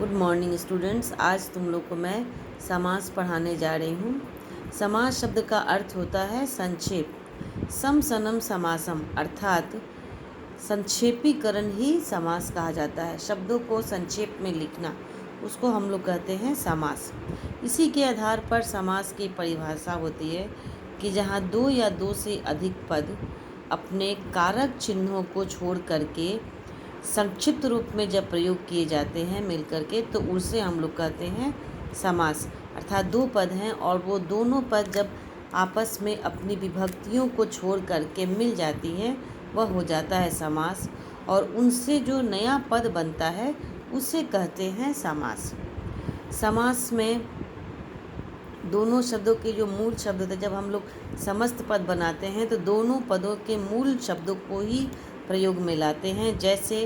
Good morning students. आज तुम लोग को मैं समास पढ़ाने जा रही हूँ। समास शब्द का अर्थ होता है संक्षेप। सम सनम समासम अर्थात संक्षेपीकरण ही समास कहा जाता है। शब्दों को संक्षेप में लिखना, उसको हम लोग कहते हैं समास। इसी के आधार पर समास की परिभाषा होती है कि जहाँ दो या दो से अधिक पद अपने कारक चिन्हों को छोड़ करके संक्षिप्त रूप में जब प्रयोग किए जाते हैं मिलकर के, तो उसे हम लोग कहते हैं समास। अर्थात दो पद हैं और वो दोनों पद जब आपस में अपनी विभक्तियों को छोड़ करके मिल जाती हैं, वह हो जाता है समास। और उनसे जो नया पद बनता है उसे कहते हैं समास। समास में दोनों शब्दों के जो मूल शब्द होते हैं, जब हम लोग समस्त पद बनाते हैं तो दोनों पदों के मूल शब्दों को ही प्रयोग में लाते हैं। जैसे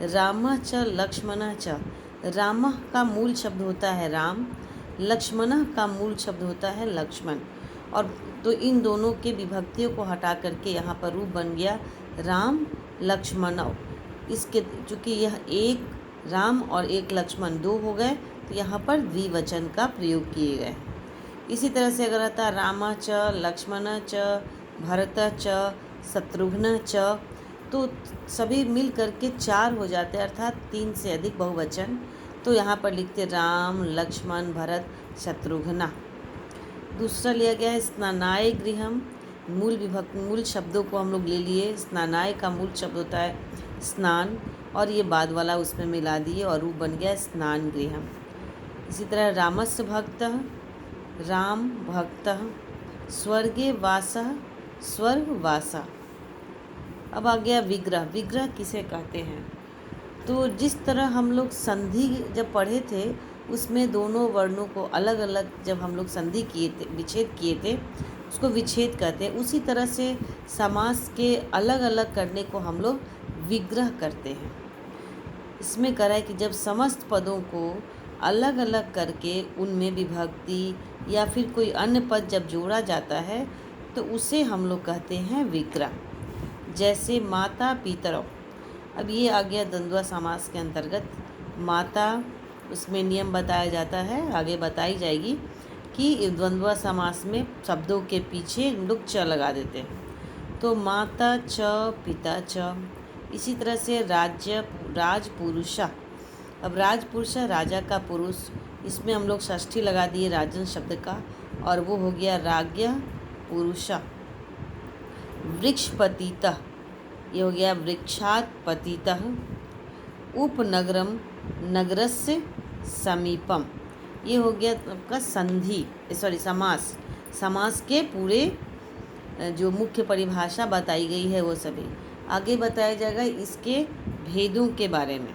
रामः च लक्ष्मणः च, रामः का मूल शब्द होता है राम, लक्ष्मणः का मूल शब्द होता है लक्ष्मण। और तो इन दोनों के विभक्तियों को हटा करके यहाँ पर रूप बन गया राम लक्ष्मणौ। इसके चूँकि यह एक राम और एक लक्ष्मण दो हो गए, तो यहाँ पर द्विवचन का प्रयोग किए गए। इसी तरह से अगर आता राम च लक्ष्मण च भरत च शत्रुघ्न च, तो सभी मिल करके चार हो जाते हैं, अर्थात तीन से अधिक बहुवचन। तो यहाँ पर लिखते राम लक्ष्मण भरत शत्रुघ्न। दूसरा लिया गया है स्नानाय गृहम। मूल शब्दों को हम लोग ले लिए। स्नानाय का मूल शब्द होता है स्नान, और ये बाद वाला उसमें मिला दिए और रूप बन गया स्नान गृहम। इसी तरह रामस्य भक्तः, राम भक्तः, स्वर्गे वासः स्वर्गवासः। अब आ गया विग्रह। विग्रह किसे कहते हैं? तो जिस तरह हम लोग संधि जब पढ़े थे उसमें दोनों वर्णों को अलग अलग जब हम लोग संधि किए थे, विच्छेद किए थे, उसको विच्छेद कहते हैं। उसी तरह से समास के अलग अलग करने को हम लोग विग्रह करते हैं। इसमें करा है कि जब समस्त पदों को अलग अलग करके उनमें विभक्ति या फिर कोई अन्य पद जब जोड़ा जाता है तो उसे हम लोग कहते हैं विग्रह। जैसे माता पितरौ। अब ये आ गया द्वंद्व समास के अंतर्गत। माता, उसमें नियम बताया जाता है, आगे बताई जाएगी कि द्वंद्व समास में शब्दों के पीछे लोग च लगा देते हैं। तो माता च पिता च। इसी तरह से राजपुरुषा। अब राजपुरुषा राजा का पुरुष, इसमें हम लोग षष्ठी लगा दिए राजन शब्द का, और वो हो गया राज्ञ पुरुषा। वृक्षपतितः, ये हो गया वृक्षात् पतितः। उपनगरम नगरस्य समीपम, ये हो गया आपका समास। समास के पूरे जो मुख्य परिभाषा बताई गई है वो सभी आगे बताया जाएगा इसके भेदों के बारे में।